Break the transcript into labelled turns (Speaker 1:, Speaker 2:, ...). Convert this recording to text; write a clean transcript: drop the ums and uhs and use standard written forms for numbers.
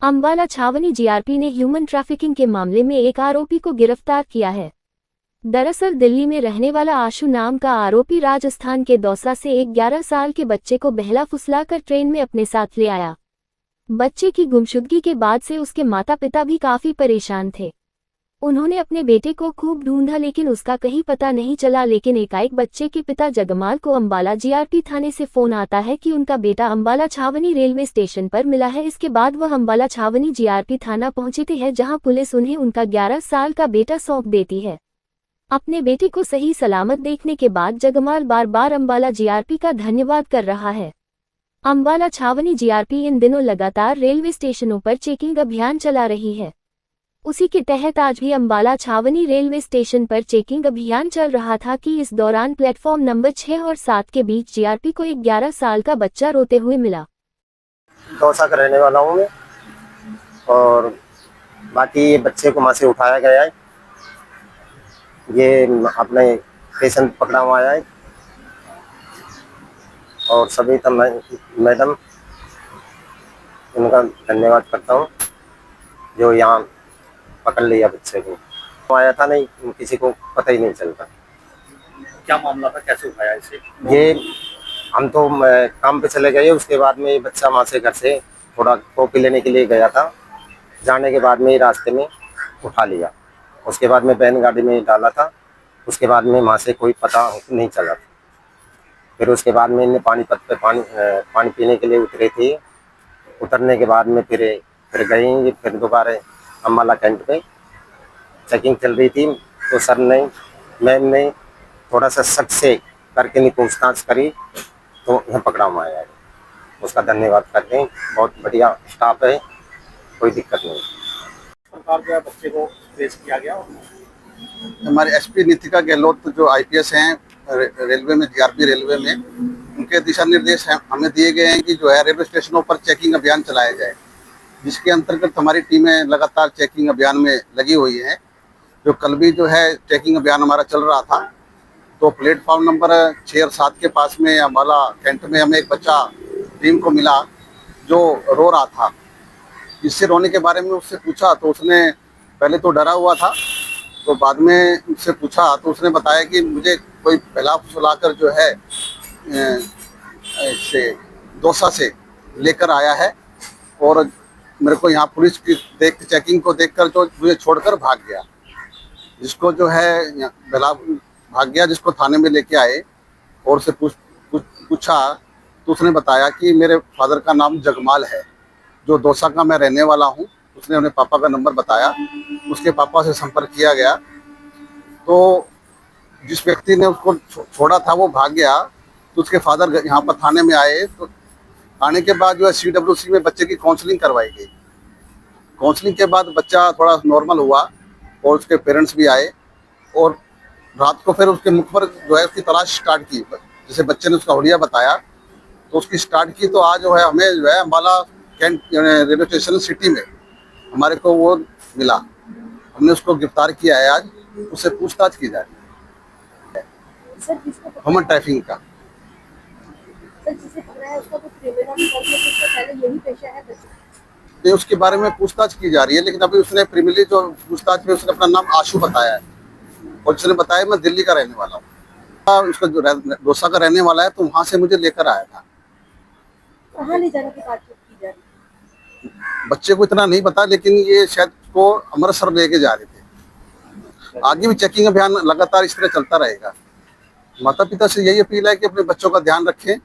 Speaker 1: अंबाला छावनी जीआरपी ने human trafficking के मामले में एक आरोपी को गिरफ्तार किया है। दरअसल दिल्ली में रहने वाला आशु नाम का आरोपी राजस्थान के दौसा से एक 11 साल के बच्चे को बहला फुसलाकर ट्रेन में अपने साथ ले आया। बच्चे की गुमशुदगी के बाद से उसके माता पिता भी काफी परेशान थे। उन्होंने अपने बेटे को खूब ढूंढा लेकिन उसका कहीं पता नहीं चला। लेकिन एकाएक बच्चे के पिता जगमाल को अंबाला जीआरपी थाने से फोन आता है कि उनका बेटा अंबाला छावनी रेलवे स्टेशन पर मिला है। इसके बाद वह अंबाला छावनी जीआरपी थाना पहुंचते हैं, जहां पुलिस उन्हें उनका 11 साल का बेटा सौंप देती है। अपने बेटे को सही सलामत देखने के बाद जगमाल बार बार अंबाला जीआरपी का धन्यवाद कर रहा है। अंबाला छावनी जीआरपी इन दिनों लगातार रेलवे स्टेशनों पर चेकिंग अभियान चला रही है। उसी के तहत आज भी अंबाला छावनी रेलवे स्टेशन पर चेकिंग अभियान चल रहा था कि इस दौरान प्लेटफॉर्म नंबर 6 और 7 के बीच जीआरपी को एक 11 साल का बच्चा रोते हुए मिला।
Speaker 2: दौसा का रहने वाला हूँ मैं, और बाकी ये बच्चे को वहाँ से उठाया गया है। ये अपने स्टेशन पकड़ा हुआ है और सभी मैडम उनका धन्यवाद करता हूँ जो यहाँ पकड़ लिया बच्चे को। आया था नहीं, किसी को पता ही नहीं चलता
Speaker 3: क्या मामला था, कैसे उठाया इसे?
Speaker 2: ये हम तो काम पे चले गए, उसके बाद में ये बच्चा वहाँ से घर से थोड़ा कॉपी लेने के लिए गया था। जाने के बाद में रास्ते में उठा लिया, उसके बाद में बैन गाड़ी में डाला था। उसके बाद में वहाँ से कोई पता नहीं चला। फिर उसके बाद में इन्हें पानीपत पे पानी पीने के लिए उतरे थे। उतरने के बाद में फिर गए, फिर दोबारा अंबाला कैंट पे चेकिंग चल रही थी। तो सर ने मैम ने थोड़ा सा शक से करके नहीं पूछताछ करी तो यहाँ पकड़ा हुआ है। उसका धन्यवाद करते हैं, बहुत बढ़िया स्टाफ है, कोई दिक्कत नहीं।
Speaker 3: सरकार जो है बच्चे को ट्रेस किया गया।
Speaker 4: हमारे एसपी नितिका गहलोत जो आईपीएस हैं रेलवे में, जीआरपी रेलवे में, उनके दिशा निर्देश हमें दिए गए हैं कि जो है रेलवे स्टेशनों पर चेकिंग अभियान चलाया जाए, जिसके अंतर्गत हमारी टीमें लगातार चेकिंग अभियान में लगी हुई हैं। जो कल भी जो है चेकिंग अभियान हमारा चल रहा था, तो प्लेटफॉर्म नंबर 6 और 7 के पास में अंबाला कैंट में हमें एक बच्चा टीम को मिला जो रो रहा था। जिससे रोने के बारे में उससे पूछा तो उसने पहले तो डरा हुआ था, तो बाद में उससे पूछा तो उसने बताया कि मुझे कोई बहला फुसलाकर जो है से दौसा से लेकर आया है और मेरे को यहाँ पुलिस की चेकिंग को देखकर जो मुझे छोड़कर भाग गया। जिसको जो है बहला भाग गया, जिसको थाने में लेके आए और उससे पूछा तो उसने बताया कि मेरे फादर का नाम जगमाल है, जो दौसा का मैं रहने वाला हूँ। उसने उन्हें पापा का नंबर बताया, उसके पापा से संपर्क किया गया। तो जिस व्यक्ति ने उसको छोड़ा था वो भाग गया, तो उसके फादर यहाँ पर थाने में आए। तो आने के बाद जो है CWC में बच्चे की काउंसलिंग करवाई गई। काउंसलिंग के बाद बच्चा थोड़ा नॉर्मल हुआ और उसके पेरेंट्स भी आए और रात को फिर उसके मुख पर जो है उसकी तलाश स्टार्ट की। जैसे बच्चे ने उसका हुलिया बताया तो उसकी स्टार्ट की। तो आज जो है हमें जो है Ambala cantt railway station city में हमारे को वो मिला। हमने उसको गिरफ्तार किया है, आज उससे पूछताछ की जा रही है। ह्यूमन ट्रैफिकिंग का ये उसके बारे में पूछताछ की जा रही है, लेकिन अभी उसने प्रीमियरली जो पूछताछ में उसने अपना नाम आशु बताया है और उसने बताया मैं दिल्ली का रहने वाला हूँ। उसका जो दौसा का रहने वाला है, तो वहाँ से मुझे लेकर आया था।
Speaker 5: कहाँ ले जाने की बात की जा रही है?
Speaker 4: बच्चे को इतना नहीं पता, लेकिन ये शायद को अमृतसर लेके जा रहे थे। आगे भी चेकिंग अभियान लगातार इस तरह चलता रहेगा। माता पिता से यही अपील है कि अपने बच्चों का ध्यान रखें